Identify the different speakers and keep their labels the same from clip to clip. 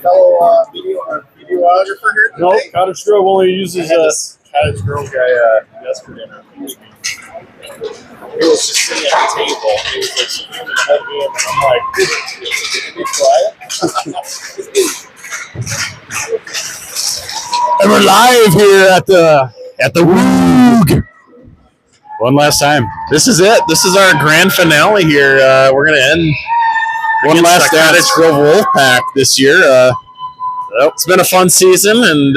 Speaker 1: fellow videographer here today?
Speaker 2: No, Cottage Grove only uses
Speaker 1: this Cottage Grove guy yesterday. He was just sitting at the table. He was like screaming at me, and I'm like, "Be quiet."
Speaker 2: And we're live here at the Woog. One last time.
Speaker 3: This is it. This is our grand finale here. We're going to end one last Cottage Grove Wolfpack this year. It's been a fun season, and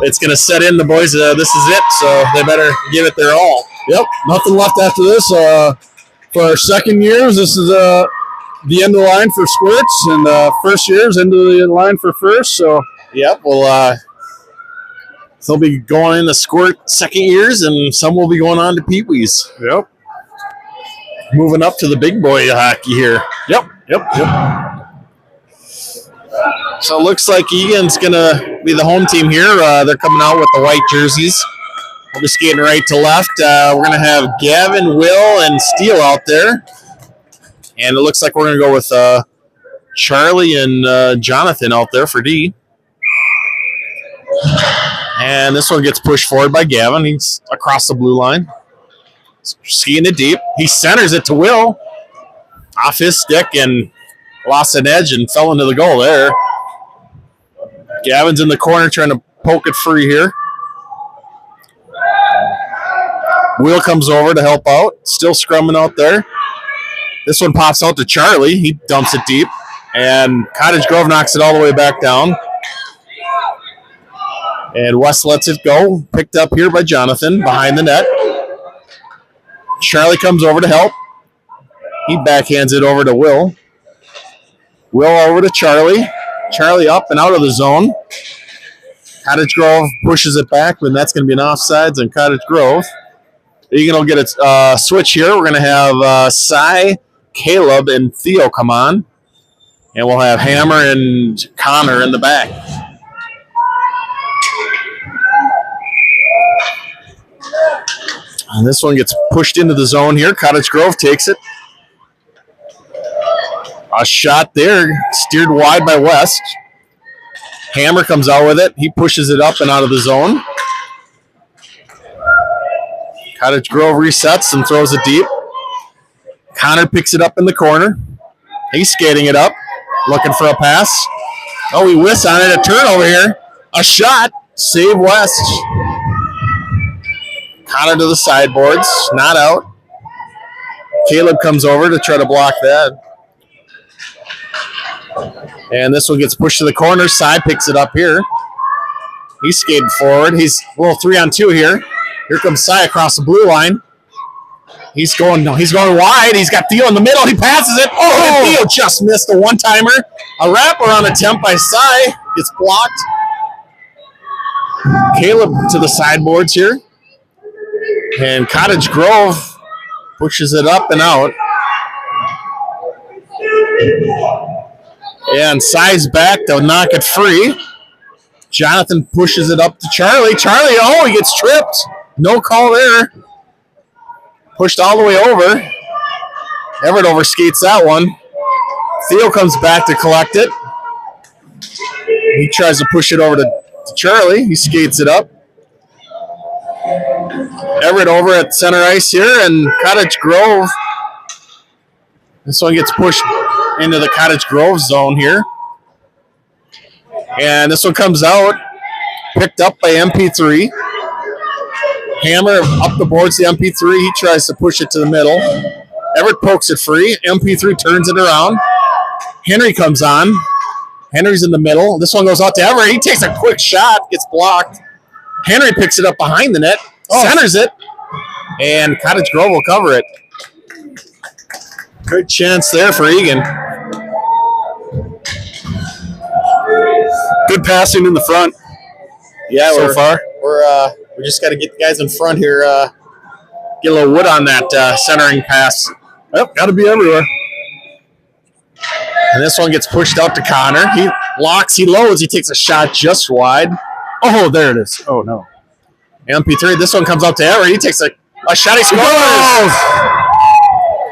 Speaker 3: it's going to set in. The boys, this is it, so they better give it their all.
Speaker 2: Yep, nothing left after this. For our second years, this is the end of the line for squirts, and first years, end of the line for first. So,
Speaker 3: yep, well, they'll be going in the squirt second years, and some will be going on to Pee-wees.
Speaker 2: Yep.
Speaker 3: Moving up to the big boy hockey here.
Speaker 2: Yep.
Speaker 3: So it looks like Eagan's going to be the home team here. They're coming out with the white jerseys. We'll be skating right to left. We're going to have Gavin, Will, and Steele out there. And it looks like we're going to go with Charlie and Jonathan out there for D. And this one gets pushed forward by Gavin. He's across the blue line. Skiing it deep. He centers it to Will. Off his stick and lost an edge and fell into the goal there. Gavin's in the corner trying to poke it free here. Will comes over to help out. Still scrumming out there. This one pops out to Charlie. He dumps it deep. And Cottage Grove knocks it all the way back down. And West lets it go. Picked up here by Jonathan behind the net. Charlie comes over to help. He backhands it over to Will. Will over to Charlie. Charlie up and out of the zone. Cottage Grove pushes it back, and that's going to be an offsides on Cottage Grove. Eagan will get a switch here. We're going to have Cy, Caleb, and Theo come on. And we'll have Hammer and Connor in the back. And this one gets pushed into the zone here. Cottage Grove takes it. A shot there, steered wide by West. Hammer comes out with it. He pushes it up and out of the zone. Cottage Grove resets and throws it deep. Connor picks it up in the corner. He's skating it up, looking for a pass. Oh, he whiffs on it. A turnover here. A shot. Save West. Connor to the sideboards. Not out. Caleb comes over to try to block that. And this one gets pushed to the corner. Cy picks it up here. He's skating forward. He's a little 3-on-2 here. Here comes Cy across the blue line. He's going wide. He's got Theo in the middle. He passes it. Oh, and Theo just missed a one-timer. A wraparound attempt by Cy. Gets blocked. Caleb to the sideboards here. And Cottage Grove pushes it up and out. And Cy's back to knock it free. Jonathan pushes it up to Charlie. Charlie, he gets tripped. No call there. Pushed all the way over. Everett overskates that one. Theo comes back to collect it. He tries to push it over to Charlie. He skates it up. Everett over at center ice here, and Cottage Grove. This one gets pushed into the Cottage Grove zone here. And this one comes out, picked up by MP3. Hammer up the boards, the MP3. He tries to push it to the middle. Everett pokes it free. MP3 turns it around. Henry comes on. Henry's in the middle. This one goes out to Everett. He takes a quick shot, gets blocked. Henry picks it up behind the net, centers it, and Cottage Grove will cover it. Good chance there for Eagan.
Speaker 2: Good passing in the front.
Speaker 3: Yeah,
Speaker 2: so far.
Speaker 3: We just got to get the guys in front here. Get a little wood on that centering pass.
Speaker 2: Yep, got to be everywhere.
Speaker 3: And this one gets pushed out to Connor. He locks, he loads, he takes a shot just wide.
Speaker 2: Oh, there it is. Oh, no.
Speaker 3: MP3, this one comes out to Everett. He takes a shot, he scores!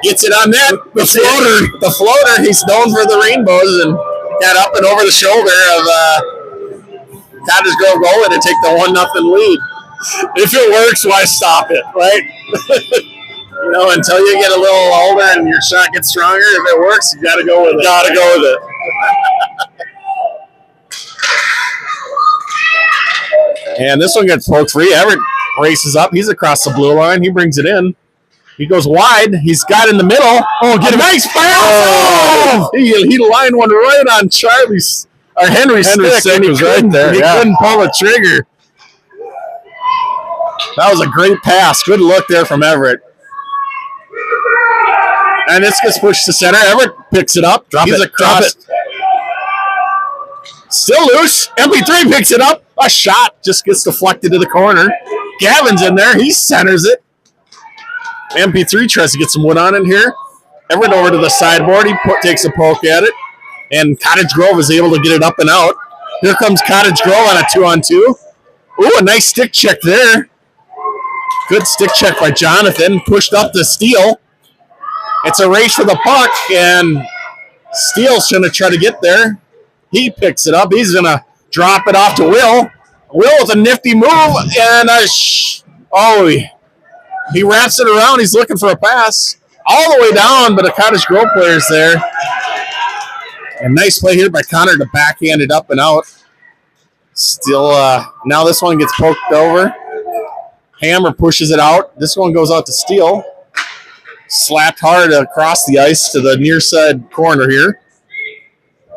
Speaker 3: Gets it on net. The floater. He's known for the rainbows and got up and over the shoulder of Cottage Grove goalie to take the 1-0 lead.
Speaker 2: If it works, why stop it, right?
Speaker 3: You know, until you get a little older and your shot gets stronger, if it works, you got to go with it.
Speaker 2: Got to go with it.
Speaker 3: And this one gets poked free. Everett races up. He's across the blue line. He brings it in. He goes wide. He's got in the middle. Oh, get a nice pass! Oh! He lined one right on Charlie's or Henry's stick was right there. He couldn't pull the trigger. That was a great pass. Good look there from Everett. And this gets pushed to center. Everett picks it up. He's across. Still loose. MP3 picks it up. A shot just gets deflected to the corner. Gavin's in there. He centers it. MP3 tries to get some wood on it here. Everett over to the sideboard. He takes a poke at it. And Cottage Grove is able to get it up and out. Here comes Cottage Grove on a 2-on-2. Ooh, a nice stick check there. Good stick check by Jonathan. Pushed up to Steele. It's a race for the puck, and Steele's going to try to get there. He picks it up. He's going to drop it off to Will. Will with a nifty move, and he wraps it around. He's looking for a pass. All the way down, but a Cottage Grove player's there. And nice play here by Connor to backhand it up and out. Still, now this one gets poked over. Hammer pushes it out. This one goes out to Steele. Slapped hard across the ice to the near side corner here.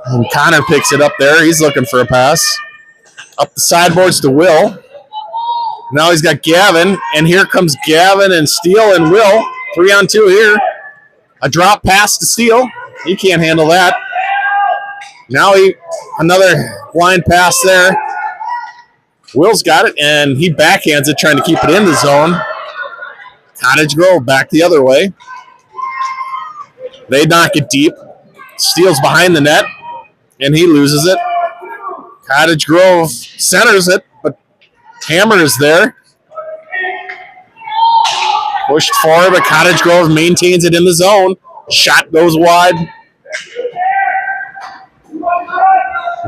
Speaker 3: And Connor picks it up there. He's looking for a pass. Up the sideboards to Will. Now he's got Gavin. And here comes Gavin and Steele and Will. 3-on-2 here. A drop pass to Steele. He can't handle that. Now another blind pass there. Will's got it, and he backhands it, trying to keep it in the zone. Cottage Grove back the other way. They knock it deep. Steele's behind the net, and he loses it. Cottage Grove centers it, but Hammer is there. Pushed forward, but Cottage Grove maintains it in the zone. Shot goes wide.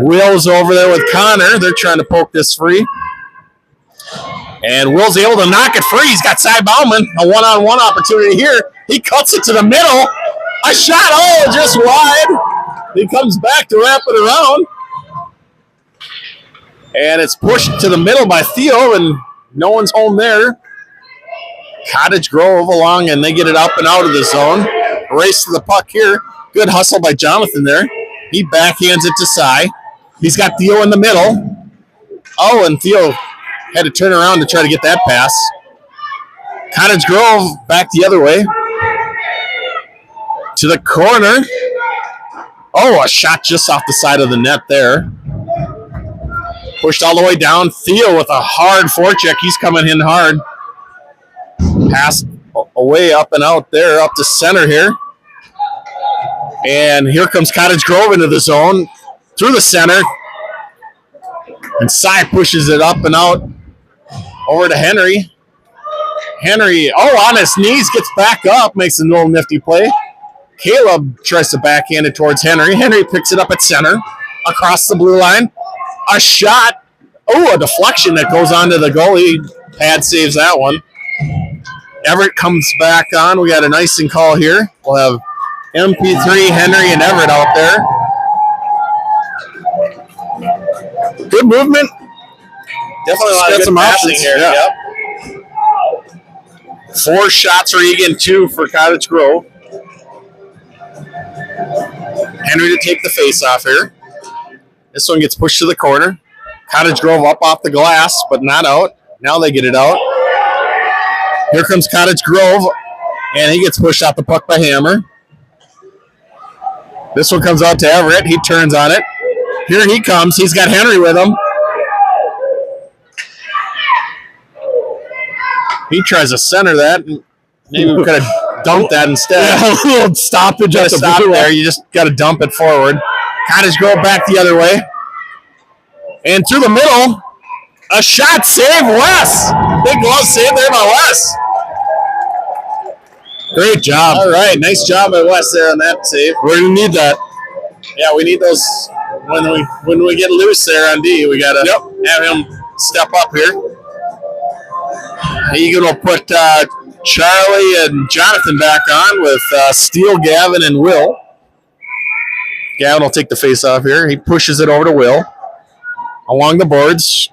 Speaker 3: Will's over there with Connor. They're trying to poke this free. And Will's able to knock it free. He's got Cy Bauman. A one-on-one opportunity here. He cuts it to the middle. A shot, just wide. He comes back to wrap it around. And it's pushed to the middle by Theo, and no one's home there. Cottage Grove along, and they get it up and out of the zone. Race to the puck here. Good hustle by Jonathan there. He backhands it to Cy. He's got Theo in the middle. Oh, and Theo had to turn around to try to get that pass. Cottage Grove back the other way. To the corner. Oh, a shot just off the side of the net there. Pushed all the way down. Theo with a hard forecheck. He's coming in hard. Pass away up and out there, up to center here. And here comes Cottage Grove into the zone. Through the center. And Cy pushes it up and out. Over to Henry. Henry, on his knees, gets back up, makes a little nifty play. Caleb tries to backhand it towards Henry. Henry picks it up at center. Across the blue line. A shot. A deflection that goes onto the goalie. Pad saves that one. Everett comes back on. We got an icing call here. We'll have MP3, Henry, and Everett out there. Good movement.
Speaker 1: Definitely a lot of good passing here.
Speaker 3: Yeah. Yep. 4 shots for Eagan, 2 for Cottage Grove. Henry to take the face off here. This one gets pushed to the corner. Cottage Grove up off the glass, but not out. Now they get it out. Here comes Cottage Grove, and he gets pushed off the puck by Hammer. This one comes out to Everett. He turns on it. Here he comes. He's got Henry with him. He tries to center that. Maybe we could have dumped that instead.
Speaker 2: Yeah, a little stoppage.
Speaker 3: Just stop there. You just got to dump it forward. Cottage Grove back the other way. And through the middle, a shot save, Wes. Big glove save there by Wes.
Speaker 2: Great job.
Speaker 3: All right, nice job by Wes there on that save.
Speaker 2: We're going to need that.
Speaker 3: Yeah, we need those when we get loose there on D. We got to have him step up here. Eagan will put Charlie and Jonathan back on with Steele, Gavin, and Will. Gavin will take the face off here. He pushes it over to Will. Along the boards.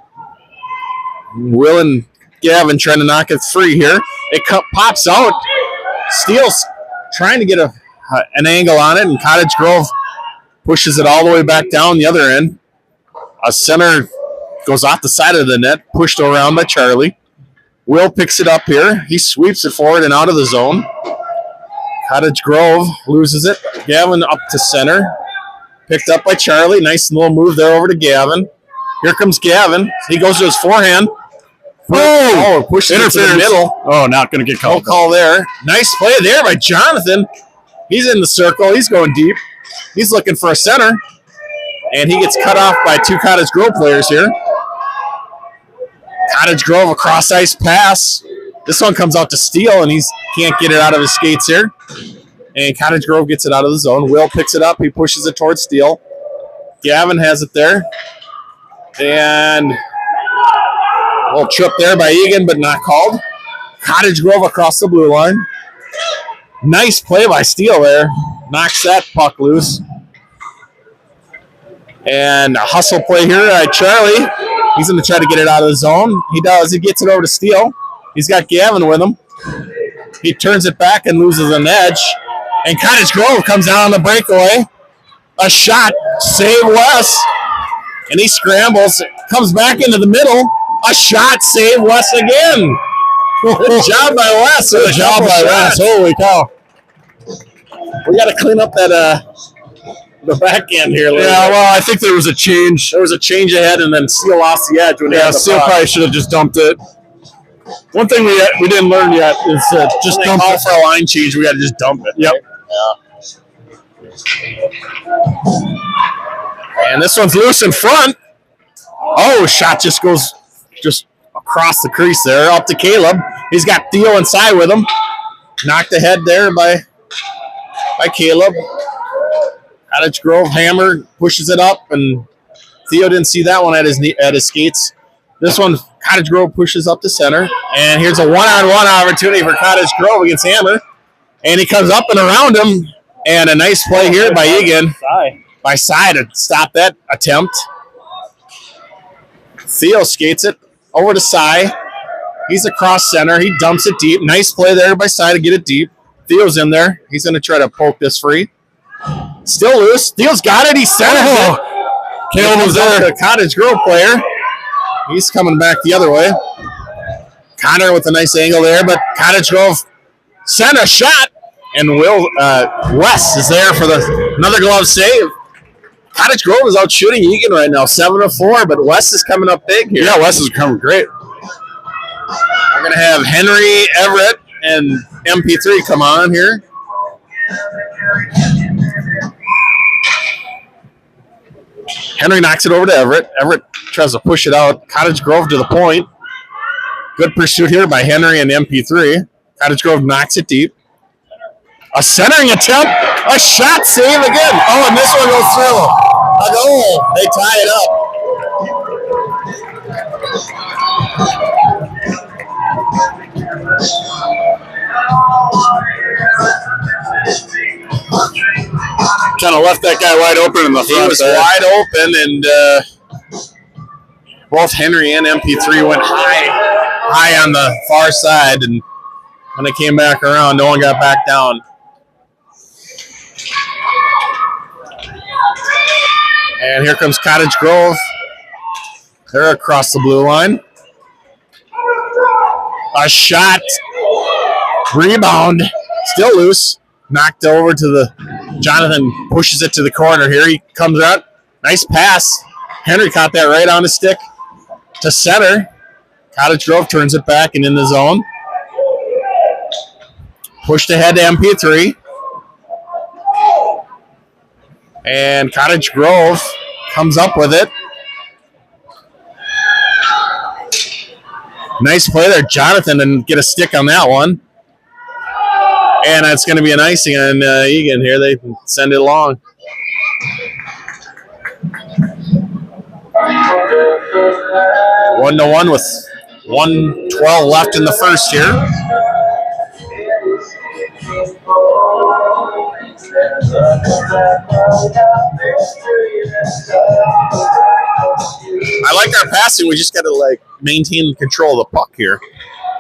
Speaker 3: Will and Gavin trying to knock it free here. It pops out. Steele's trying to get an angle on it, and Cottage Grove pushes it all the way back down the other end. A center goes off the side of the net, pushed around by Charlie. Will picks it up here. He sweeps it forward and out of the zone. Cottage Grove loses it. Gavin up to center. Picked up by Charlie. Nice little move there over to Gavin. Here comes Gavin. He goes to his forehand. Oh, pushes it to the middle.
Speaker 2: Oh, not going to get called.
Speaker 3: No call there. Nice play there by Jonathan. He's in the circle. He's going deep. He's looking for a center. And he gets cut off by two Cottage Grove players here. Cottage Grove, a cross-ice pass. This one comes out to Steele, and he can't get it out of his skates here. And Cottage Grove gets it out of the zone. Will picks it up. He pushes it towards Steele. Gavin has it there. And a little trip there by Eagan, but not called. Cottage Grove across the blue line. Nice play by Steele there. Knocks that puck loose. And a hustle play here by Charlie. He's going to try to get it out of the zone. He does. He gets it over to Steele. He's got Gavin with him. He turns it back and loses an edge. And Cottage Grove comes down on the breakaway. A shot. Save Wes. And he scrambles. Comes back into the middle. A shot. Save Wes again. Good job by Wes.
Speaker 2: Good job by Wes. Holy cow.
Speaker 3: We got to clean up that the back end here.
Speaker 2: Yeah, well, I think there was a change.
Speaker 3: There was a change ahead, and then Steele lost the edge.
Speaker 2: Steele probably should have just dumped it. One thing we didn't learn yet is just dump it.
Speaker 3: For a line change, we got to just dump it.
Speaker 2: Yep.
Speaker 3: Yeah. And this one's loose in front. Oh, shot just goes across the crease there, up to Caleb. He's got Theo inside with him. Knocked ahead there by Caleb. Cottage Grove hammer pushes it up, and Theo didn't see that one at his skates. This one, Cottage Grove pushes up to center, and here's a one-on-one opportunity for Cottage Grove against Hammer, and he comes up and around him, and a nice play here by Eagan by side to stop that attempt. Theo skates it over to Cy. He's across center. He dumps it deep. Nice play there by Cy to get it deep. Theo's in there. He's going to try to poke this free. Still loose. Theo's got it. He centers it.
Speaker 2: Caleb was there.
Speaker 3: The Cottage Grove player. He's coming back the other way. Connor with a nice angle there, but Cottage Grove sent a shot, and Wes is there for another glove save. Cottage Grove is out shooting Eagan right now, 7-4, but Wes is coming up big here.
Speaker 2: Yeah, Wes is coming great.
Speaker 3: We're going to have Henry, Everett, and MP3 come on here. Henry knocks it over to Everett. Everett tries to push it out. Cottage Grove to the point. Good pursuit here by Henry and MP3. Cottage Grove knocks it deep. A centering attempt. A shot save again. Oh, and this one goes through. A goal. They tie it up.
Speaker 2: Kind of left that guy wide open in the front.
Speaker 3: He was wide open, and both Henry and MP3 went high on the far side, and when they came back around, no one got back down. And here comes Cottage Grove. They're across the blue line. A shot. Rebound. Still loose. Knocked over to the Jonathan pushes it to the corner here. He comes out. Nice pass. Henry caught that right on his stick to center. Cottage Grove turns it back and in the zone. Pushed ahead to MP3. And Cottage Grove comes up with it. Nice play there, Jonathan, and get a stick on that one. And it's going to be an icing on Eagan here. They send it along. One to one with 1:12 left in the first here. I like our passing. We just got to maintain control of the puck here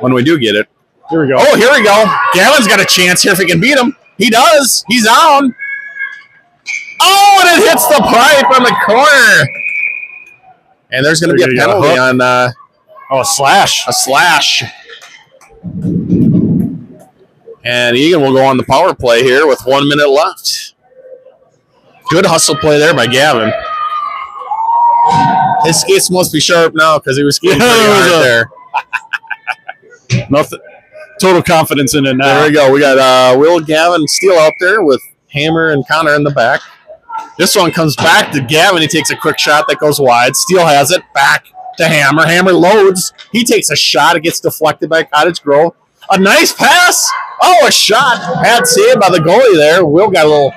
Speaker 3: when we do get it.
Speaker 2: Here we go.
Speaker 3: Oh, here we go. Gavin's got a chance here if he can beat him. He does. He's down. Oh, and it hits the pipe on the corner. And there's going to be a penalty on
Speaker 2: a slash.
Speaker 3: A slash. And Eagan will go on the power play here with 1 minute left. Good hustle play there by Gavin. His skates must be sharp now because he was skating pretty hard there.
Speaker 2: Nothing. Total confidence in it now.
Speaker 3: There we go. We got Will, Gavin, Steele out there with Hammer and Connor in the back. This one comes back to Gavin. He takes a quick shot that goes wide. Steele has it. Back to Hammer. Hammer loads. He takes a shot. It gets deflected by Cottage Grove. A nice pass. Oh, a shot. Bad save by the goalie there. Will got a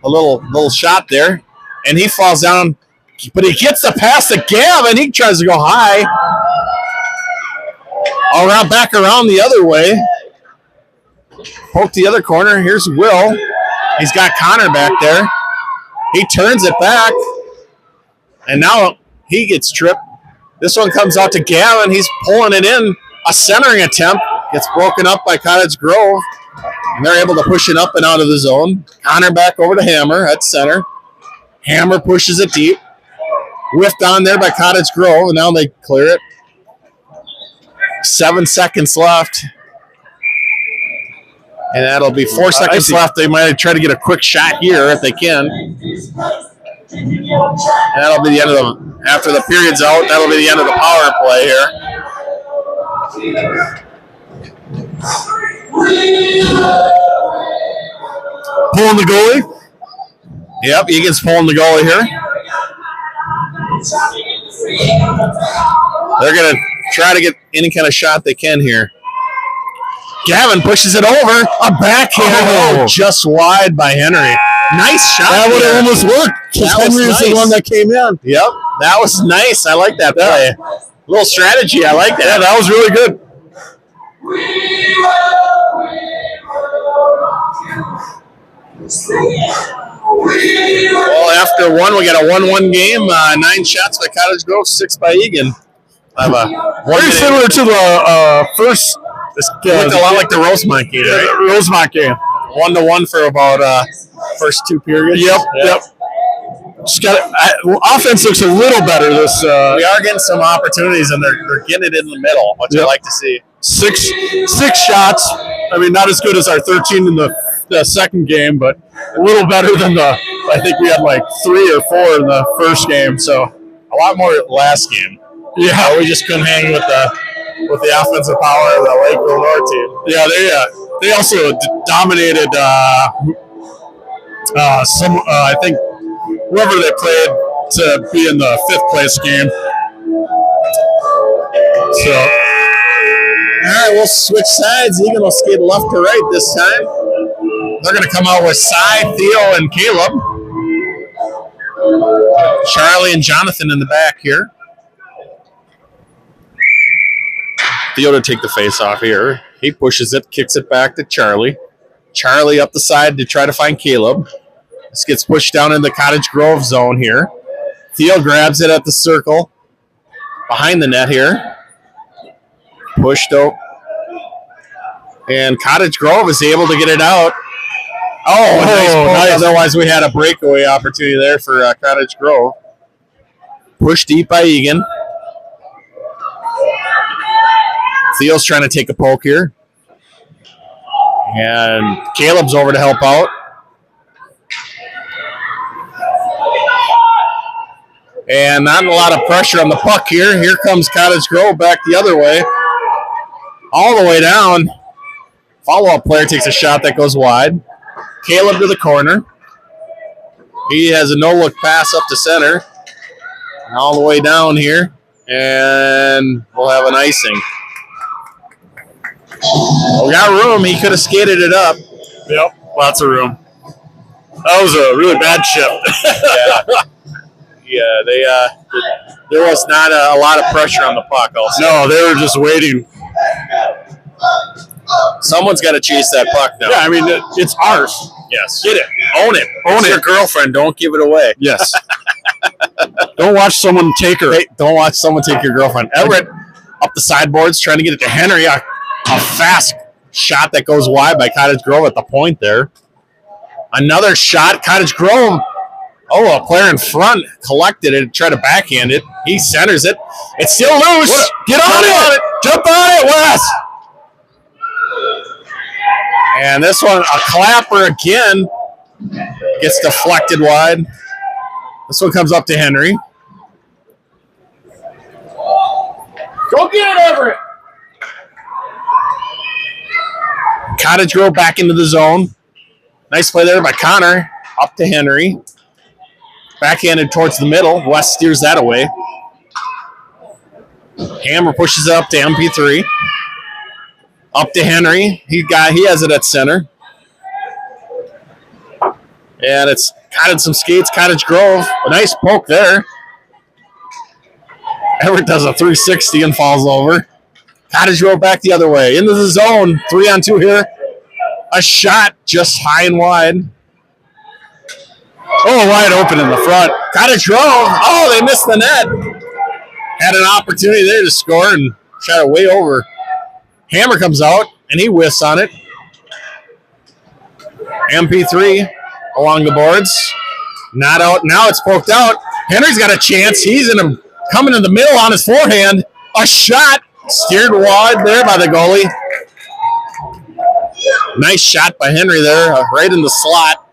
Speaker 3: little shot there. And he falls down. But he gets the pass to Gavin. He tries to go high. Back around the other way. Poke the other corner. Here's Will. He's got Connor back there. He turns it back. And now he gets tripped. This one comes out to Gavin. He's pulling it in. A centering attempt. Gets broken up by Cottage Grove. And they're able to push it up and out of the zone. Connor back over to Hammer at center. Hammer pushes it deep. Whiffed on there by Cottage Grove. And now they clear it. 7 seconds left. And that'll be 4 seconds left. They might try to get a quick shot here if they can. And that'll be the end of after the period's out, that'll be the end of the power play here. Pulling the goalie. Yep, Eagan's pulling the goalie here. They're going to try to get any kind of shot they can here. Gavin pushes it over. A backhand just wide by Henry. Nice shot.
Speaker 2: That would have almost worked. Henry was the one that came in.
Speaker 3: Yep, that was nice. I like that play. A little strategy. I like that.
Speaker 2: Yeah, that was really good.
Speaker 3: Well, after one, we got a 1-1 game. 9 shots by Cottage Grove, 6 by Eagan.
Speaker 2: Very similar to the first.
Speaker 3: This looked a lot like the Rosemont game, right?
Speaker 2: The Rosemont game.
Speaker 3: 1-1 for about first 2 periods.
Speaker 2: Yep. Just offense looks a little better. We
Speaker 3: are getting some opportunities, and they're getting it in the middle, which I like to see.
Speaker 2: Six shots. I mean, not as good as our 13 in the second game, but a little better than I think we had like 3 or 4 in the first game. So
Speaker 3: a lot more last game.
Speaker 2: Yeah,
Speaker 3: we just couldn't hang with the offensive power of the Lakeville North team.
Speaker 2: Yeah, they also dominated I think whoever they played to be in the 5th place game. So,
Speaker 3: all right, we'll switch sides. Eagan will skate left to right this time. They're going to come out with Cy, Theo, and Caleb. Charlie and Jonathan in the back here. Theo to take the face off here. He pushes it, kicks it back to Charlie. Charlie up the side to try to find Caleb. This gets pushed down in the Cottage Grove zone here. Theo grabs it at the circle. Behind the net here. Pushed out. And Cottage Grove is able to get it out. Nice. Otherwise we had a breakaway opportunity there for Cottage Grove. Pushed deep by Eagan. Theo's trying to take a poke here. And Caleb's over to help out. And not a lot of pressure on the puck here. Here comes Cottage Grove back the other way. All the way down. Follow-up player takes a shot that goes wide. Caleb to the corner. He has a no-look pass up to center. And all the way down here. And we'll have an icing. We got room. He could have skated it up.
Speaker 2: Yep, lots of room. That was a really bad chip.
Speaker 3: Yeah, there was not a lot of pressure on the puck. Also,
Speaker 2: No, they were just waiting.
Speaker 3: someone's got to chase that puck now.
Speaker 2: Yeah, I mean, it's ours.
Speaker 3: Yes,
Speaker 2: Get it.
Speaker 3: own it. It's your girlfriend. Don't give it away.
Speaker 2: Yes. Don't watch someone take her.
Speaker 3: Hey, don't watch someone take your girlfriend. Everett up the sideboards trying to get it to Henry. A fast shot that goes wide by Cottage Grove at the point there. Another shot. Cottage Grove. Oh, a player in front collected it, tried to backhand it. He centers it. It's still loose. Get on it. Jump on it, Wes. And this one, a clapper again, gets deflected wide. This one comes up to Henry.
Speaker 1: Go get it, Everett.
Speaker 3: Cottage Grove back into the zone. Nice play there by Connor. Up to Henry. Backhanded towards the middle. West steers that away. Hammer pushes it up to MP3. Up to Henry. He has it at center. And it's caught in some skates. Cottage Grove. A nice poke there. Everett does a 360 and falls over. Cottage Grove back the other way. Into the zone. 3-on-2 here. A shot just high and wide. Oh, wide open in the front. Cottage Grove. Oh, they missed the net. Had an opportunity there to score and shot it way over. Hammer comes out, and he whiffs on it. MP3 along the boards. Not out. Now it's poked out. Henry's got a chance. He's coming in the middle on his forehand. A shot. Steered wide there by the goalie. Nice shot by Henry there, right in the slot.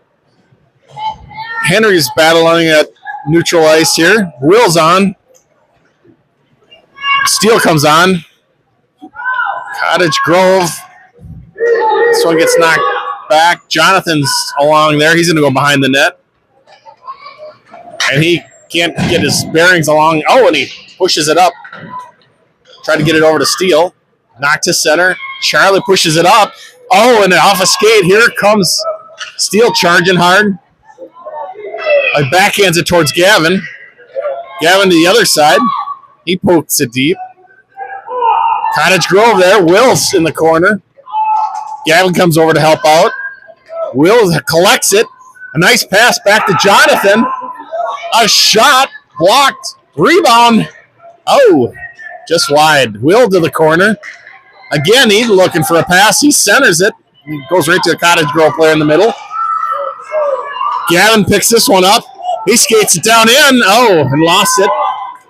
Speaker 3: Henry's battling at neutral ice here. Will's on. Steele comes on. Cottage Grove. This one gets knocked back. Jonathan's along there. He's going to go behind the net. And he can't get his bearings along. Oh, and he pushes it up. Tried to get it over to Steele. Knocked to center. Charlie pushes it up. Oh, and off a skate. Here comes Steele charging hard. Backhands it towards Gavin. Gavin to the other side. He pokes it deep. Cottage Grove there. Will's in the corner. Gavin comes over to help out. Will collects it. A nice pass back to Jonathan. A shot. Blocked. Rebound. Oh, just wide. Will to the corner. Again, he's looking for a pass. He centers it. He goes right to the Cottage Grove player in the middle. Gavin picks this one up. He skates it down in. Oh, and lost it.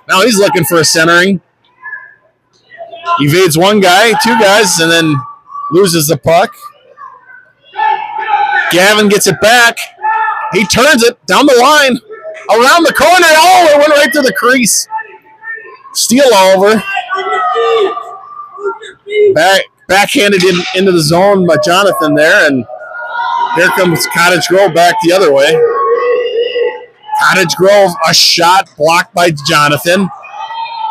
Speaker 3: Now he's looking for a centering. Evades one guy, two guys, and then loses the puck. Gavin gets it back. He turns it down the line. Around the corner. Oh, it went right to the crease. Steele over. Backhanded into the zone by Jonathan there, and here comes Cottage Grove back the other way. Cottage Grove, a shot blocked by Jonathan.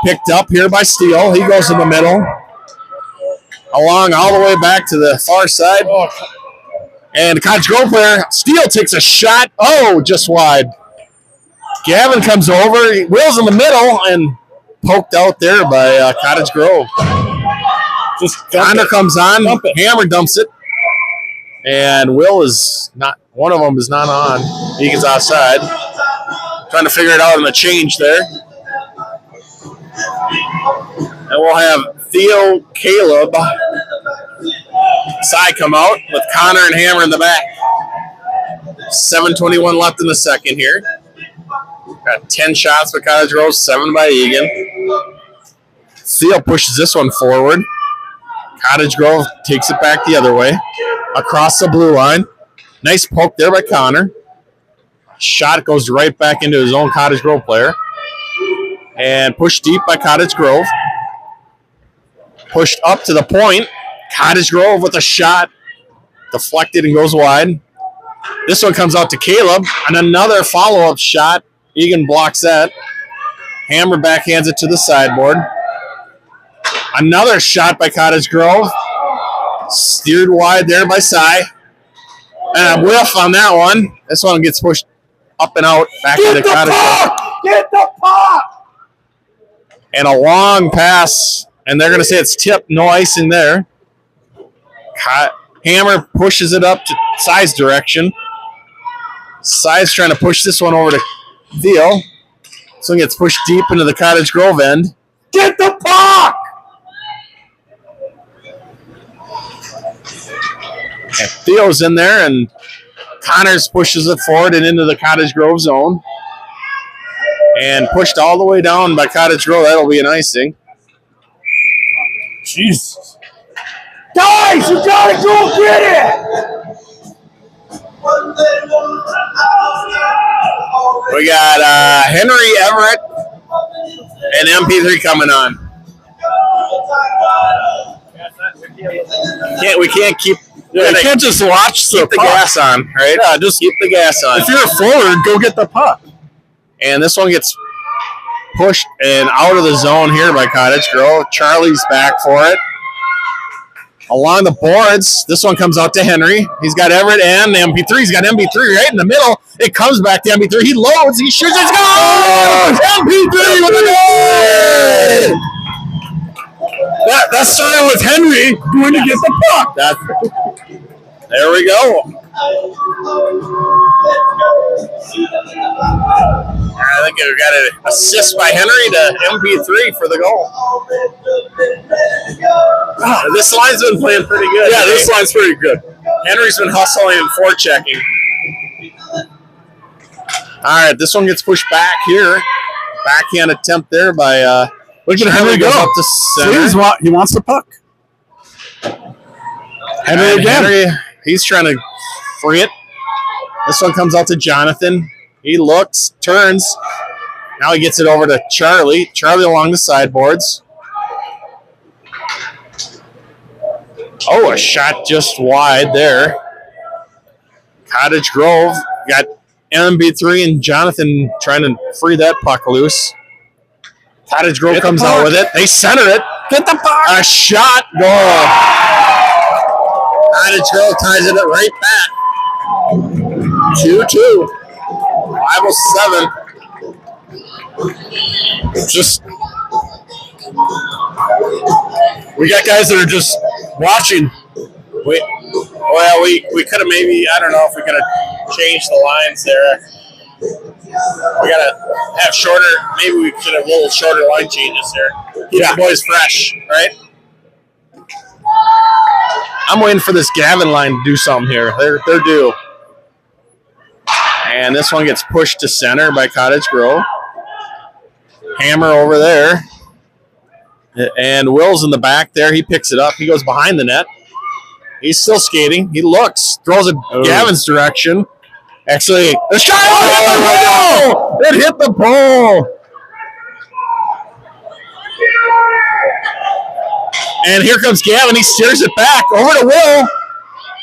Speaker 3: Picked up here by Steele. He goes in the middle. Along all the way back to the far side. And the Cottage Grove player, Steele takes a shot. Oh, just wide. Gavin comes over. Will's in the middle and poked out there by Cottage Grove. Connor comes on. Hammer dumps it. And Will is not, one of them is not on. Eagan's outside. Trying to figure it out in the change there. And we'll have Theo Caleb side come out with Connor and Hammer in the back. 7:21 left in the second here. Got 10 shots by Cottage Grove, 7 by Eagan. Theo pushes this one forward. Cottage Grove takes it back the other way. Across the blue line. Nice poke there by Connor. Shot goes right back into his own Cottage Grove player. And pushed deep by Cottage Grove. Pushed up to the point. Cottage Grove with a shot. Deflected and goes wide. This one comes out to Caleb. And another follow-up shot. Eagan blocks that. Hammer backhands it to the sideboard. Another shot by Cottage Grove. Steered wide there by Cy. And a whiff on that one. This one gets pushed up and out back into Cottage.
Speaker 2: Get the puck!
Speaker 3: And a long pass. And they're going to say it's tipped. No icing there. Hammer pushes it up to Cy's direction. Cy's trying to push this one over to Theo. This one gets pushed deep into the Cottage Grove end.
Speaker 2: Get the puck!
Speaker 3: And Theo's in there, and Connors pushes it forward and into the Cottage Grove zone. And pushed all the way down by Cottage Grove. That'll be an icing.
Speaker 2: Jesus. Guys, you gotta go get it!
Speaker 3: We got Henry Everett and MP3 coming on. We can't keep.
Speaker 2: Yeah, you can't just watch
Speaker 3: the gas on, right?
Speaker 2: Yeah, just
Speaker 3: keep the gas on.
Speaker 2: If you're a forward, go get the puck.
Speaker 3: And this one gets pushed and out of the zone here by Cottage Grove. Charlie's back for it. Along the boards, this one comes out to Henry. He's got Everett and MP3. He's got MP3 right in the middle. It comes back to MP3. He loads. He shoots. It's goal! MP3 with a goal!
Speaker 2: That started with Henry going to get the puck.
Speaker 3: There we go. I think we got an assist by Henry to MP3 for the goal. This line's been playing pretty good.
Speaker 2: Yeah, this line's pretty good.
Speaker 3: Henry's been hustling and forechecking. All right, this one gets pushed back here. Backhand attempt there by.
Speaker 2: Look at Henry go
Speaker 3: up to center.
Speaker 2: He wants the puck.
Speaker 3: Henry again. Henry, he's trying to free it. This one comes out to Jonathan. He looks, turns. Now he gets it over to Charlie. Charlie along the sideboards. Oh, a shot just wide there. Cottage Grove got MB3 and Jonathan trying to free that puck loose. Cottage Grove comes out with it. They center it.
Speaker 2: Get the puck.
Speaker 3: A shot goal. Cottage Grove ties it right back. 2-2. 5:07.
Speaker 2: Just we got guys that are just watching.
Speaker 3: We could have maybe, I don't know if we could have changed the lines there. We got to have shorter, maybe we should have a little shorter line changes here. Keep the boys fresh, right? I'm waiting for this Gavin line to do something here. They're due. And this one gets pushed to center by Cottage Grove. Hammer over there. And Will's in the back there. He picks it up. He goes behind the net. He's still skating. He looks. Throws it Gavin's direction. Actually, the shot! Oh, it hit the pole. And here comes Gavin. He steers it back over to Will.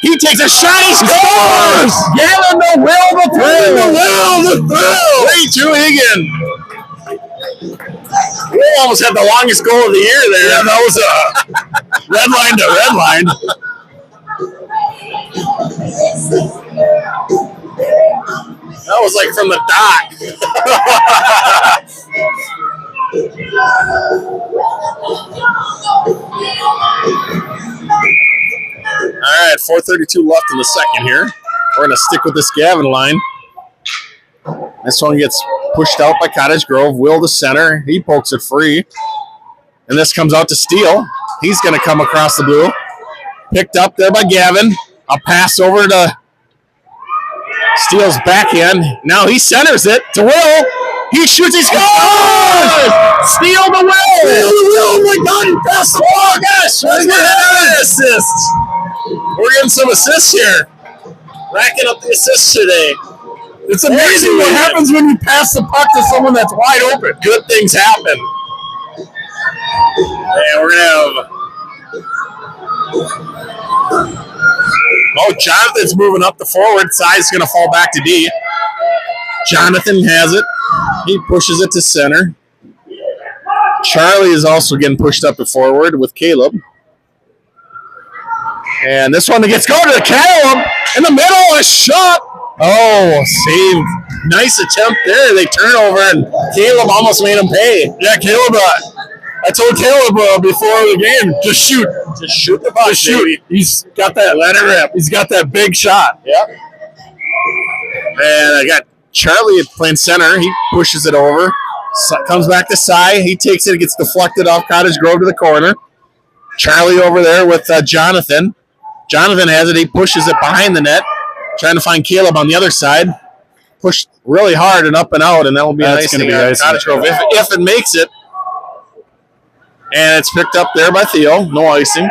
Speaker 3: He takes a shot. He scores! Gavin to Will the thrill. 3-2 Eagan. Will almost had the longest goal of the year there.
Speaker 2: Yeah, that was a red line to red line.
Speaker 3: That was like from the dock. All right, 4:32 left in the second here. We're going to stick with this Gavin line. This one gets pushed out by Cottage Grove. Will to center. He pokes it free. And this comes out to Steele. He's going to come across the blue. Picked up there by Gavin. A pass over to Steele's backhand. Now he centers it to Will. He shoots. He scores! Steele to Will. Oh my God! He passed the ball. Oh gosh! We're getting assists. We're getting some assists here. Racking up the assists today.
Speaker 2: It's amazing what happens when you pass the puck to someone that's wide open.
Speaker 3: Good things happen. And we're gonna have. Oh, Jonathan's moving up the forward. Side's going to fall back to D. Jonathan has it. He pushes it to center. Charlie is also getting pushed up to forward with Caleb. And this one gets going to Caleb in the middle, a shot. Oh, saved. Nice attempt there. They turn over, and Caleb almost made him pay.
Speaker 2: Yeah, Caleb. I told Caleb before the game, just shoot.
Speaker 3: Just shoot the puck,
Speaker 2: Just shoot.
Speaker 3: baby.
Speaker 2: He's got that.
Speaker 3: Let it rip.
Speaker 2: He's got that big shot.
Speaker 3: Yep. And I got Charlie playing center. He pushes it over. Comes back to Cy. He takes it. It gets deflected off Cottage Grove to the corner. Charlie over there with Jonathan. Jonathan has it. He pushes it behind the net. Trying to find Caleb on the other side. Pushed really hard and up and out, and that will be a nice thing on Cottage Grove if it makes it. And it's picked up there by Theo. No icing.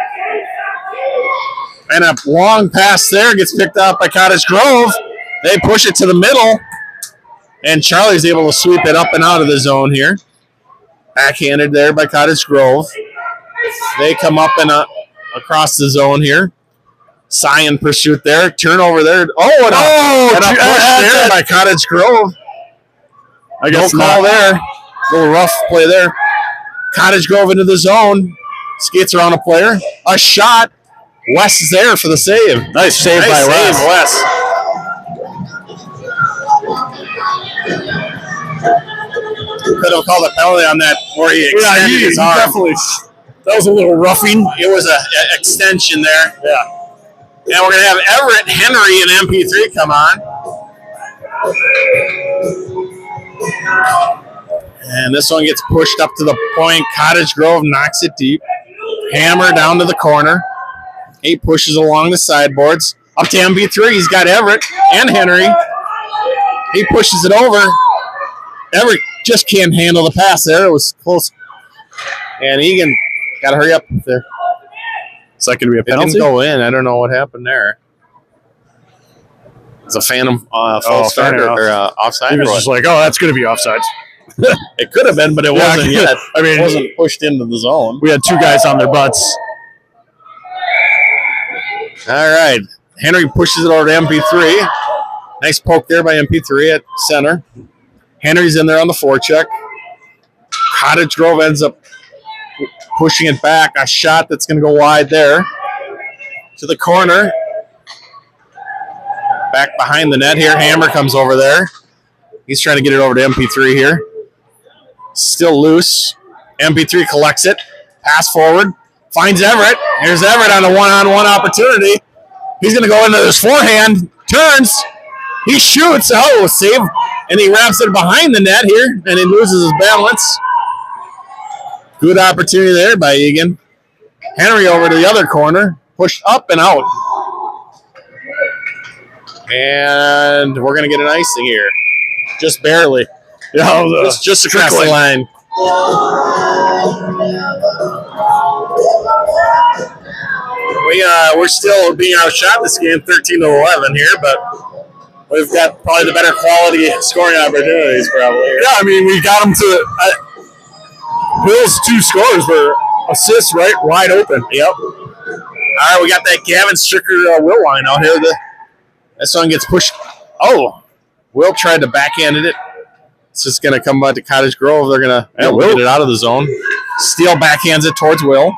Speaker 3: And a long pass there gets picked up by Cottage Grove. They push it to the middle. And Charlie's able to sweep it up and out of the zone here. Backhanded there by Cottage Grove. They come up and across the zone here. Cy in pursuit there. Turnover there. Oh, and a push there by Cottage Grove.
Speaker 2: I guess
Speaker 3: no call there. A little rough play there. Cottage Grove into the zone. Skates around a player. A shot. Wes is there for the save.
Speaker 2: Nice save by Wes.
Speaker 3: Could have called a penalty on that where he extended his arm.
Speaker 2: Definitely. That was a little roughing.
Speaker 3: It was an extension there.
Speaker 2: Yeah.
Speaker 3: And we're going to have Everett, Henry, and MP3 come on. And this one gets pushed up to the point. Cottage Grove knocks it deep. Hammer down to the corner. He pushes along the sideboards. Up to MP3. He's got Everett and Henry. He pushes it over. Everett just can't handle the pass there. It was close. And Eagan got to hurry up there.
Speaker 2: Is that going to be a
Speaker 3: It
Speaker 2: penalty?
Speaker 3: didn't go in. I don't know what happened there. It's a phantom false start or offside.
Speaker 2: He was just like, oh, that's going to be offside.
Speaker 3: It could have been, but it wasn't yet.
Speaker 2: I mean,
Speaker 3: it wasn't pushed into the zone.
Speaker 2: We had two guys on their butts.
Speaker 3: All right. Henry pushes it over to MP3. Nice poke there by MP3 at center. Henry's in there on the forecheck. Cottage Grove ends up pushing it back. A shot that's going to go wide there. To the corner. Back behind the net here. Hammer comes over there. He's trying to get it over to MP3 here. Still loose. MP3 collects it. Pass forward. Finds Everett. Here's Everett on a one-on-one opportunity. He's going to go into his forehand. Turns. He shoots. Oh, save. And he wraps it behind the net here. And he loses his balance. Good opportunity there by Eagan. Henry over to the other corner. Pushed up and out. And we're going to get an icing here. Just barely. Just across the line. We're still being outshot this game, 13-11 here, but we've got probably the better quality scoring opportunities, probably.
Speaker 2: Yeah, I mean, we got them to Bill's two scores were assists right wide open.
Speaker 3: Yep. All right, we got that Gavin Stricker Will line out here. This one gets pushed. Oh, Will tried to backhand it. It's just going to come back to Cottage Grove. They're going to get it out of the zone. Steele backhands it towards Will.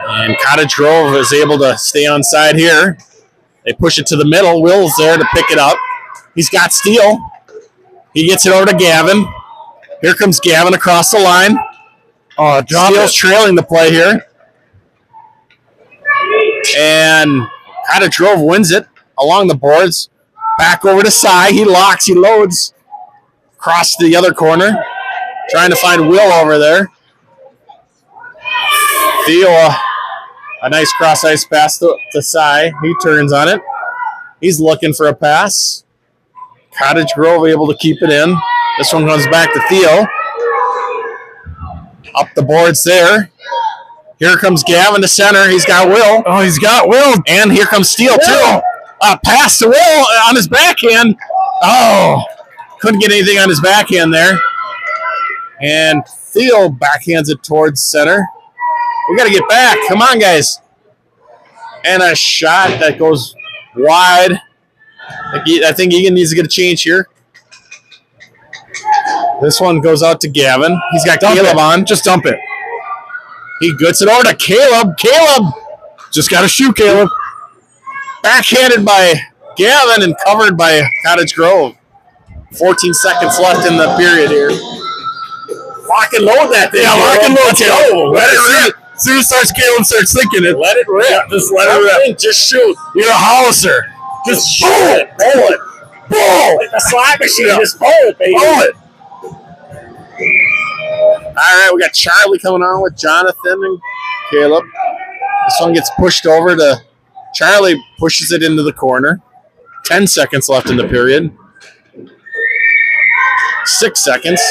Speaker 3: And Cottage Grove is able to stay on side here. They push it to the middle. Will's there to pick it up. He's got Steele. He gets it over to Gavin. Here comes Gavin across the line. Steele's trailing the play here. And Cottage Grove wins it along the boards. Back over to Cy. He locks. He loads. Across to the other corner. Trying to find Will over there. Theo, a nice cross-ice pass to Cy. He turns on it. He's looking for a pass. Cottage Grove able to keep it in. This one comes back to Theo. Up the boards there. Here comes Gavin to center. He's got Will.
Speaker 2: Oh, he's got Will.
Speaker 3: And here comes Steele, too. Pass to Will on his backhand. Oh, couldn't get anything on his backhand there. And Theo backhands it towards center. We got to get back. Come on, guys. And a shot that goes wide. I think Eagan needs to get a change here. This one goes out to Gavin. He's got Caleb on.
Speaker 2: Just dump it.
Speaker 3: He gets it over to Caleb. Caleb
Speaker 2: Just got to shoot, Caleb.
Speaker 3: backhanded by Gavin and covered by Cottage Grove. 14 seconds left in the period here. Lock and load that thing.
Speaker 2: Yeah, lock and load,
Speaker 3: Caleb. Let it rip.
Speaker 2: As soon as Caleb starts thinking it,
Speaker 3: Let it rip.
Speaker 2: Yeah, just let it rip.
Speaker 3: Just shoot.
Speaker 2: You're a Hollister.
Speaker 3: Just shoot it. Pull it.
Speaker 2: Pull.
Speaker 3: Like a slot machine.
Speaker 2: Yeah.
Speaker 3: Just pull it, baby.
Speaker 2: Pull it.
Speaker 3: All right, we got Charlie coming on with Jonathan and Caleb. This one gets pushed over to Charlie, pushes it into the corner. 10 seconds left in the period. 6 seconds.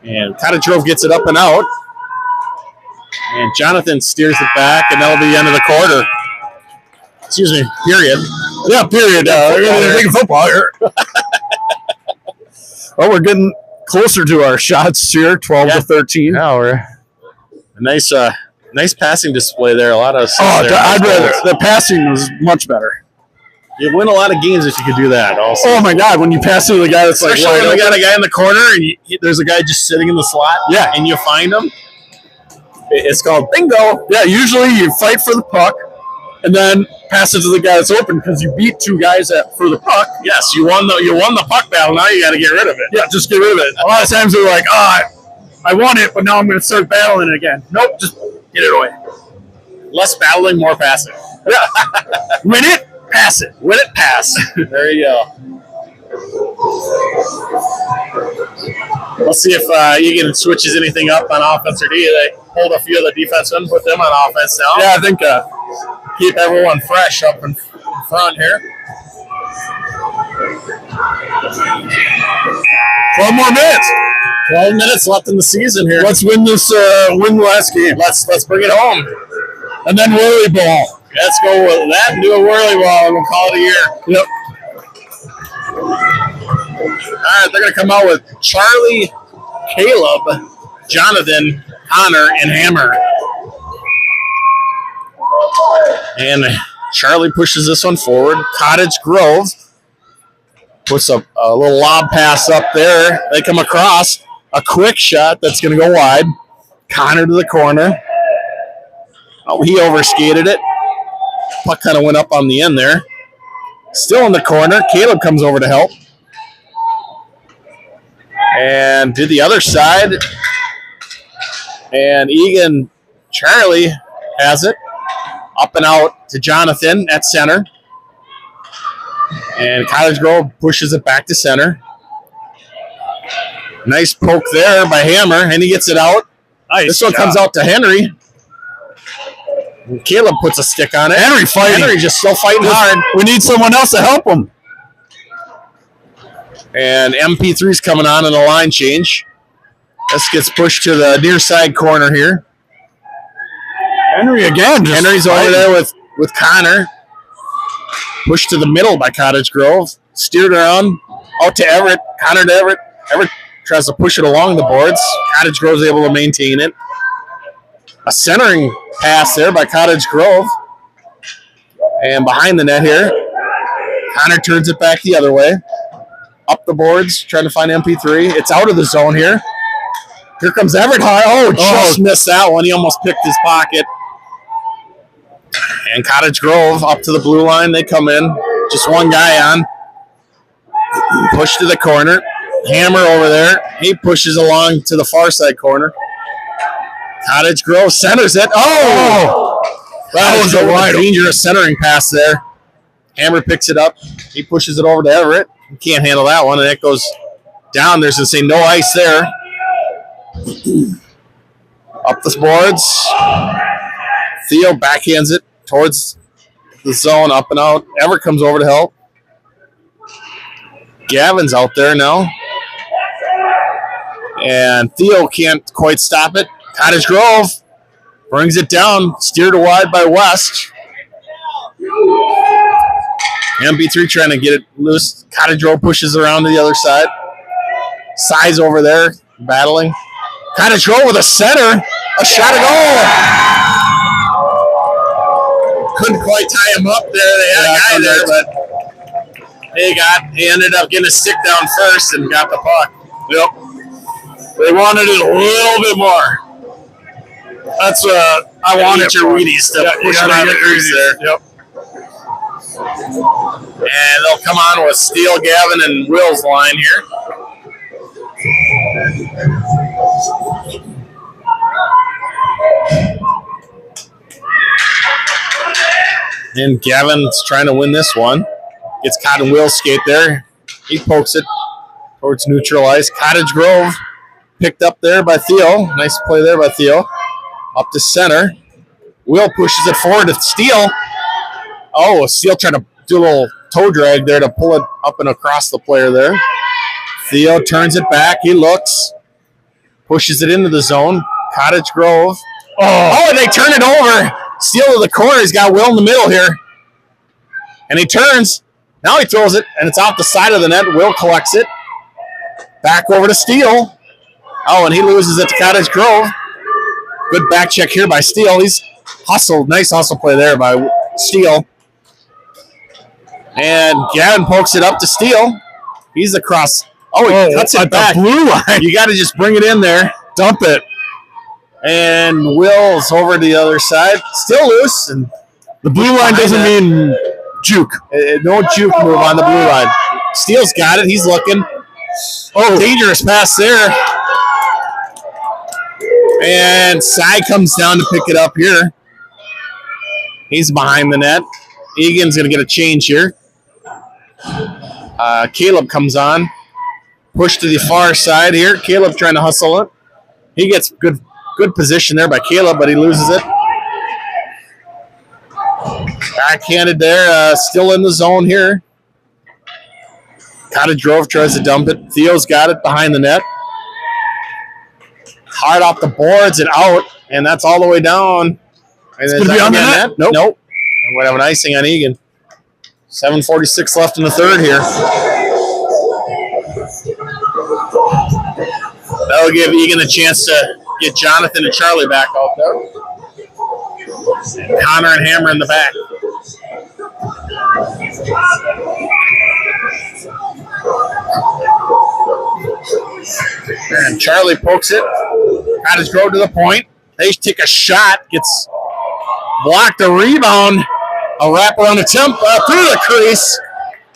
Speaker 3: And Cottage Grove gets it up and out. And Jonathan steers it back, and that'll be the end of the quarter. Excuse me, period.
Speaker 2: Yeah, period. We're taking football here. Well, we're getting closer to our shots here, 12 to 13.
Speaker 3: Yeah, we're a nice passing display there. A lot of
Speaker 2: I'd rather. The passing was much better.
Speaker 3: You win a lot of games if you could do that. Also,
Speaker 2: Oh my God! When you pass to the guy that's like,
Speaker 3: especially when
Speaker 2: wide
Speaker 3: we got
Speaker 2: open.
Speaker 3: a guy in the corner and there's a guy just sitting in the slot.
Speaker 2: Yeah.
Speaker 3: and you find him. It's called bingo.
Speaker 2: Yeah, usually you fight for the puck and then pass it to the guy that's open because you beat two guys for the puck.
Speaker 3: Yes, you won the puck battle. Now you got to get rid of it.
Speaker 2: Yeah, just get rid of it. A lot of times they're like, I won it, but now I'm going to start battling it again. Nope, just get it away.
Speaker 3: Less battling, more passing.
Speaker 2: Win it, pass it.
Speaker 3: Win it, pass. There you go. Let's see if Eagan switches anything up on offense or D. They hold a few of the defensemen, put them on offense now.
Speaker 2: Yeah, I think
Speaker 3: Keep everyone fresh up in front here.
Speaker 2: 12 more minutes.
Speaker 3: 12 minutes left in the season here.
Speaker 2: Let's win this. Win the last game.
Speaker 3: Let's bring it home.
Speaker 2: And then whirly ball.
Speaker 3: Let's go with that and do a whirly ball, and we'll call it a year.
Speaker 2: Yep.
Speaker 3: All right, they're going to come out with Charlie, Caleb, Jonathan, Connor, and Hammer. And Charlie pushes this one forward. Cottage Grove puts a little lob pass up there. They come across. A quick shot that's going to go wide. Connor to the corner. Oh, he overskated it. Puck kind of went up on the end there. Still in the corner. Caleb comes over to help. And to the other side. And Eagan, Charlie has it. Up and out to Jonathan at center. And Cottage Grove pushes it back to center. Nice poke there by Hammer, and he gets it out.
Speaker 2: Nice.
Speaker 3: This one comes out to Henry. And Caleb puts a stick on it.
Speaker 2: Henry fighting.
Speaker 3: Henry just still fighting hard.
Speaker 2: We need someone else to help him.
Speaker 3: And MP3's coming on in a line change. This gets pushed to the near side corner here.
Speaker 2: Henry again.
Speaker 3: Henry's over there with Connor. Pushed to the middle by Cottage Grove. Steered around out to Everett. Connor to Everett. Everett tries to push it along the boards. Cottage Grove's able to maintain it. A centering pass there by Cottage Grove. And behind the net here, Connor turns it back the other way. Up the boards, trying to find MP3. It's out of the zone here. Here comes Everett high. Oh, just missed that one. He almost picked his pocket. And Cottage Grove up to the blue line. They come in. Just one guy on. Push to the corner. Hammer over there. He pushes along to the far side corner. Cottage Grove centers it. Oh! That was a wide dangerous centering pass there. Hammer picks it up. He pushes it over to Everett. He can't handle that one, and it goes down. There's going to say no ice there. Up the boards. Theo backhands it towards the zone, up and out. Everett comes over to help. Gavin's out there now. And Theo can't quite stop it. Cottage Grove brings it down, steered wide by West. MB3 trying to get it loose. Cottage Grove pushes around to the other side. Size over there, battling. Cottage Grove with a center. A shot at goal. Couldn't quite tie him up there. They had a guy there, but he ended up getting a stick down first and got the puck. Yep. They wanted it a little bit more.
Speaker 2: That's I want it.
Speaker 3: Your Wheaties to push it on the crease there.
Speaker 2: Yep.
Speaker 3: And they'll come on with Steele, Gavin, and Will's line here. And Gavin's trying to win this one. Gets caught in Will's skate there. He pokes it towards neutral ice. Cottage Grove picked up there by Theo. Nice play there by Theo. Up to center. Will pushes it forward to Steele. Oh, Steele trying to do a little toe drag there to pull it up and across the player there. Theo turns it back. He looks. Pushes it into the zone. Cottage Grove. Oh, and they turn it over. Steele to the corner. He's got Will in the middle here. And he turns. Now he throws it, and it's off the side of the net. Will collects it. Back over to Steele. Oh, and he loses it to Cottage Grove. Good back check here by Steele. He's hustled. Nice hustle play there by Steele. And Gavin pokes it up to Steele. He's across. Oh, he cuts it back.
Speaker 2: The blue line.
Speaker 3: You got to just bring it in there.
Speaker 2: Dump it.
Speaker 3: And Will's over the other side. Still loose. And
Speaker 2: the blue line doesn't mean juke.
Speaker 3: No juke move on the blue line. Steele's got it. He's looking. Oh, dangerous pass there. And Cy comes down to pick it up here. He's behind the net. Eagan's going to get a change here. Caleb comes on. Push to the far side here. Caleb trying to hustle it. He gets good position there by Caleb, but he loses it. Backhanded there. Still in the zone here. Cottage Grove tries to dump it. Theo's got it behind the net. Hard off the boards and out, and that's all the way down.
Speaker 2: It's going to be on the net?
Speaker 3: Nope. And we have an icing on Eagan. 7:46 left in the third here. That'll give Eagan a chance to get Jonathan and Charlie back out there. And Connor and Hammer in the back. And Charlie pokes it. Cottage Grove to the point. They take a shot. Gets blocked. A rebound. A wraparound attempt through the crease.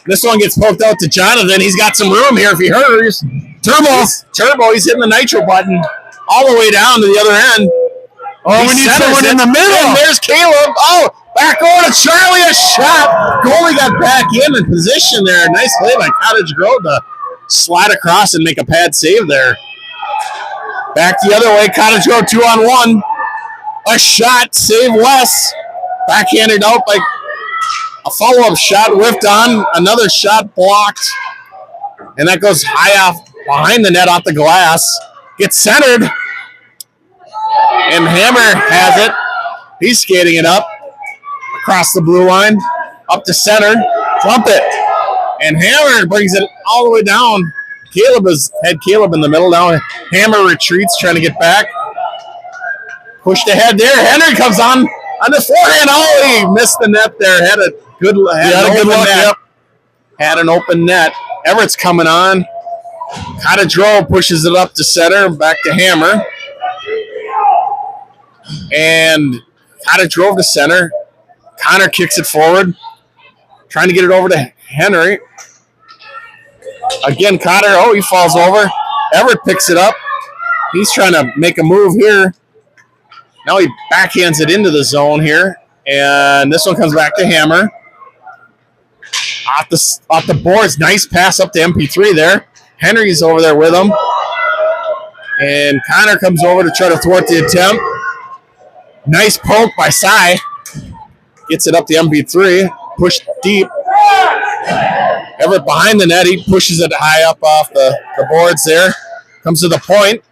Speaker 3: This one gets poked out to Jonathan. He's got some room here if he hurries. Turbo. He's hitting the nitro button all the way down to the other end.
Speaker 2: Oh, we need someone in the middle.
Speaker 3: And there's Caleb. Oh, back over to Charlie. A shot. Goalie got back in position there. Nice play by Cottage Grove to slide across and make a pad save there. Back the other way. Cottage Grove 2-on-1. A shot. Save Wes. Backhanded out by a follow-up shot whiffed on. Another shot blocked. And that goes high off behind the net off the glass. Gets centered. And Hammer has it. He's skating it up. Across the blue line. Up to center. Dump it. And Hammer brings it all the way down. Had Caleb in the middle. Now Hammer retreats, trying to get back. Pushed ahead there. Henry comes on the forehand. Oh, he missed the net there. Had a good look. Yep. Had an open net. Everett's coming on. Cottage Grove pushes it up to center. Back to Hammer. And Cottage Grove to center. Connor kicks it forward. Trying to get it over to Henry. Again, Cotter. Oh, he falls over. Everett picks it up. He's trying to make a move here. Now he backhands it into the zone here. And this one comes back to Hammer. Off the boards. Nice pass up to MP3 there. Henry's over there with him. And Connor comes over to try to thwart the attempt. Nice poke by Cy. Gets it up to MP3. Pushed deep. Everett behind the net. He pushes it high up off the boards there. Comes to the point.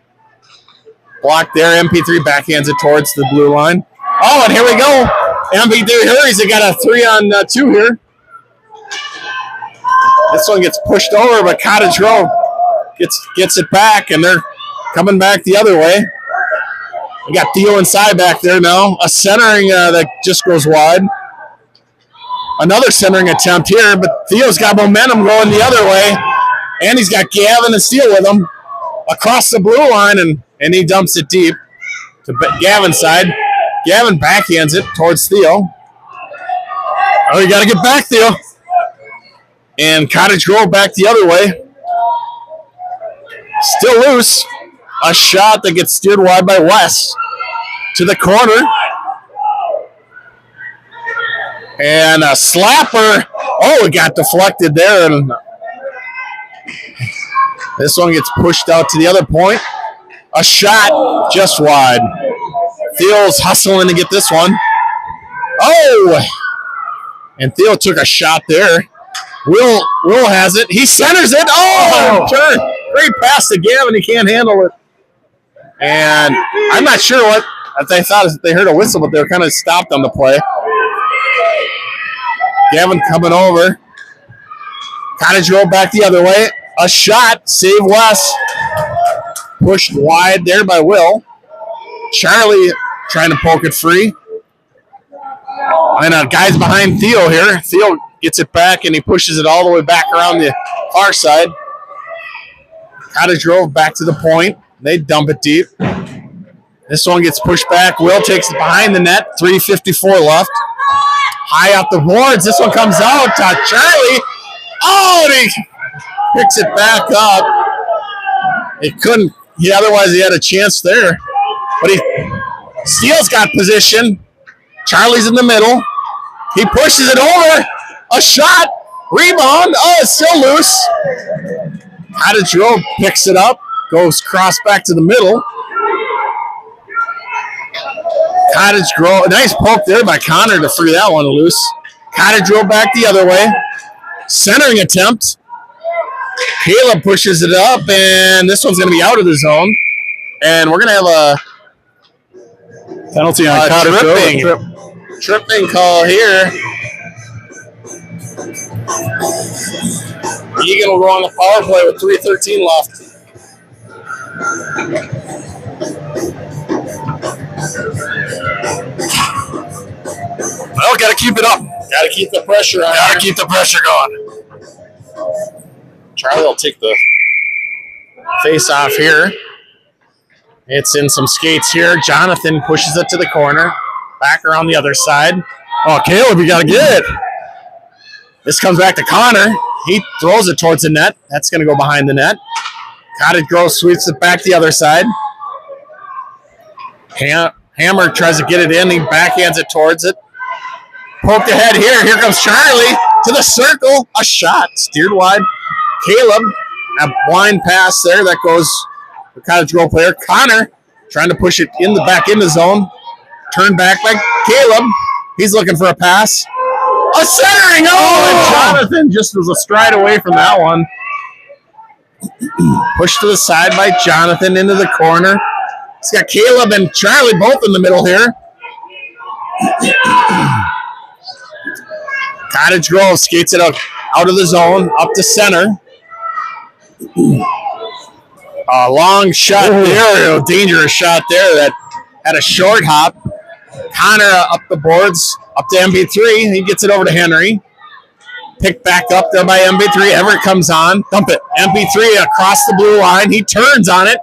Speaker 3: Blocked there. MP3 backhands it towards the blue line. Oh, and here we go. MP3 hurries. They got a 3-on-2 here. This one gets pushed over, but Cottage Grove gets it back, and they're coming back the other way. We got Theo inside back there now. A centering that just goes wide. Another centering attempt here, but Theo's got momentum going the other way. And he's got Gavin and Steele with him across the blue line, and he dumps it deep. to Gavin's side. Gavin backhands it towards Theo. Oh, you got to get back, Theo. And Cottage Grove back the other way. Still loose. A shot that gets steered wide by Wes to the corner. And a slapper. Oh, it got deflected there. And this one gets pushed out to the other point. A shot just wide. Theo's hustling to get this one. Oh! And Theo took a shot there. Will has it. He centers it. Oh! Turn. Great pass to Gavin. He can't handle it. And I'm not sure what they thought. They heard a whistle, but they were kind of stopped on the play. Gavin coming over. Cottage roll back the other way. A shot. Save Wes. Pushed wide there by Will. Charlie trying to poke it free. And guys behind Theo here. Theo gets it back, and he pushes it all the way back around the far side. Cottage Grove back to the point. They dump it deep. This one gets pushed back. Will takes it behind the net. 3:54 left. High up the boards. This one comes out. Charlie. Oh, and he picks it back up. It couldn't. Otherwise, he had a chance there. But Steele's got position. Charlie's in the middle. He pushes it over. A shot. Rebound. Oh, it's still loose. Cottage Grove picks it up. Goes cross back to the middle. Cottage Grove. Nice poke there by Connor to free that one loose. Cottage Grove back the other way. Centering attempt. Caleb pushes it up, and this one's going to be out of the zone. And we're going to have a
Speaker 2: penalty on Cottage Grove.
Speaker 3: Tripping call here. Eagan will go on the power play with 3:13 left.
Speaker 2: Well, got to keep it up.
Speaker 3: Got to keep the pressure on.
Speaker 2: Got to keep the pressure going.
Speaker 3: Charlie will take the face off here. It's in some skates here. Jonathan pushes it to the corner. Back around the other side.
Speaker 2: Oh, Caleb, you got to get it.
Speaker 3: This comes back to Connor. He throws it towards the net. That's going to go behind the net. Cottage Grove sweeps it back the other side. Hammer tries to get it in. He backhands it towards it. Poked ahead here. Here comes Charlie to the circle. A shot. Steered wide. Caleb. A blind pass there. That goes the Cottage Grove player. Connor trying to push it in the back in the zone. Turned back by Caleb. He's looking for a pass. A centering! Oh, and Jonathan just was a stride away from that one. Pushed to the side by Jonathan into the corner. He's got Caleb and Charlie both in the middle here. Cottage Grove skates it out of the zone, up to center. A long shot there, a dangerous shot there that had a short hop. Connor up the boards, up to MB3. He gets it over to Henry. Picked back up there by MB3. Everett comes on. Dump it. MB3 across the blue line. He turns on it.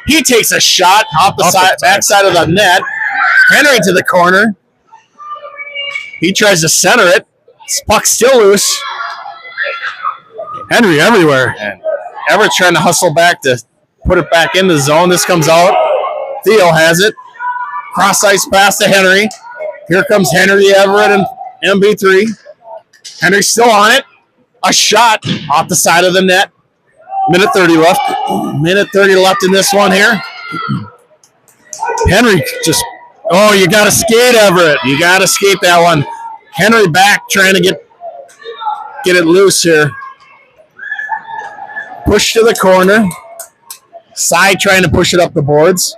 Speaker 3: He takes a shot off the back side of the net. Henry to the corner. He tries to center it. Puck's still loose.
Speaker 2: Henry everywhere.
Speaker 3: And Everett's trying to hustle back to put it back in the zone. This comes out. Theo has it. Cross ice pass to Henry. Here comes Henry, Everett, and MB3. Henry's still on it. A shot off the side of the net. Minute 30 left. Minute 30 left in this one here. Henry just, you got to skate, Everett. You got to skate that one. Henry back trying to get it loose here. Push to the corner. Side trying to push it up the boards.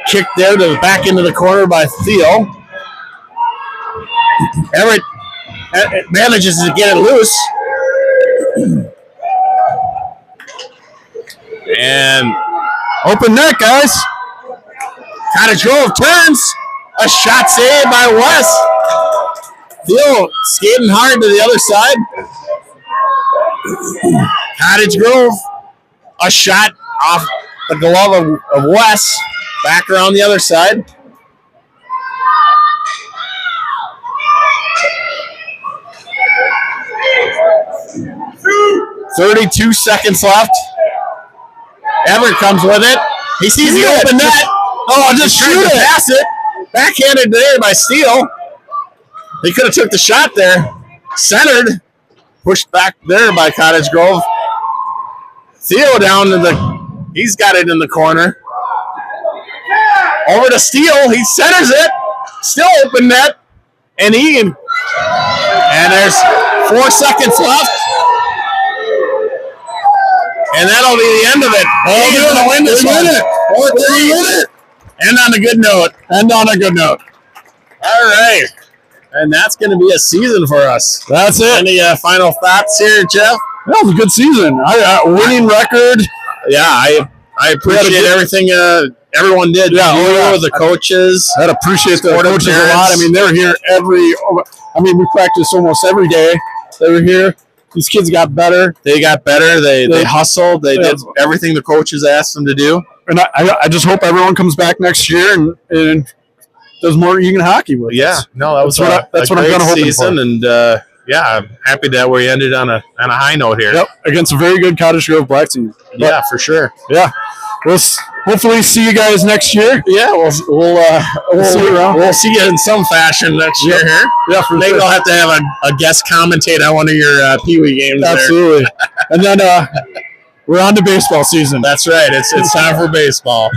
Speaker 3: Kick there to the back into the corner by Theo. Everett manages to get it loose. And
Speaker 2: open net, guys.
Speaker 3: Cottage Grove turns. A shot saved by Wes. Theo skating hard to the other side. Cottage Grove. A shot off the glove of Wes. Back around the other side. "32 seconds left. Everett comes with it. He sees the open net. Oh, just shoot it. Pass it. Backhanded there by Steele. He could have took the shot there. Centered. Pushed back there by Cottage Grove. Theo down to the... He's got it in the corner. Over to Steele. He centers it. Still open net. And Eagan. And there's 4 seconds left. And that'll be the end of it. Eagan's going to win this one. 4-3. End on a good note. All right. And that's going to be a season for us.
Speaker 2: That's it.
Speaker 3: Any final thoughts here, Jeff?
Speaker 2: That was a good season. Winning record.
Speaker 3: Yeah, I appreciate everything everyone did.
Speaker 2: Yeah,
Speaker 3: the coaches.
Speaker 2: I appreciate the coaches a lot. I mean, they were here we practiced almost every day. They were here. These kids got better.
Speaker 3: They got better. They hustled. They did everything the coaches asked them to do.
Speaker 2: And I just hope everyone comes back next year and does more Eagan hockey with us.
Speaker 3: No, that's what I'm going to hope for. And I'm happy that we ended on a high note here.
Speaker 2: Yep, against a very good Cottage Grove Black team.
Speaker 3: Yeah, for sure.
Speaker 2: Yeah, we'll hopefully see you guys next year.
Speaker 3: Yeah, we'll see you in some fashion next year here.
Speaker 2: Yeah, for
Speaker 3: maybe
Speaker 2: sure.
Speaker 3: we'll have to have a guest commentate on one of your Pee Wee games.
Speaker 2: Absolutely. And then we're on to baseball season.
Speaker 3: That's right. It's time for baseball.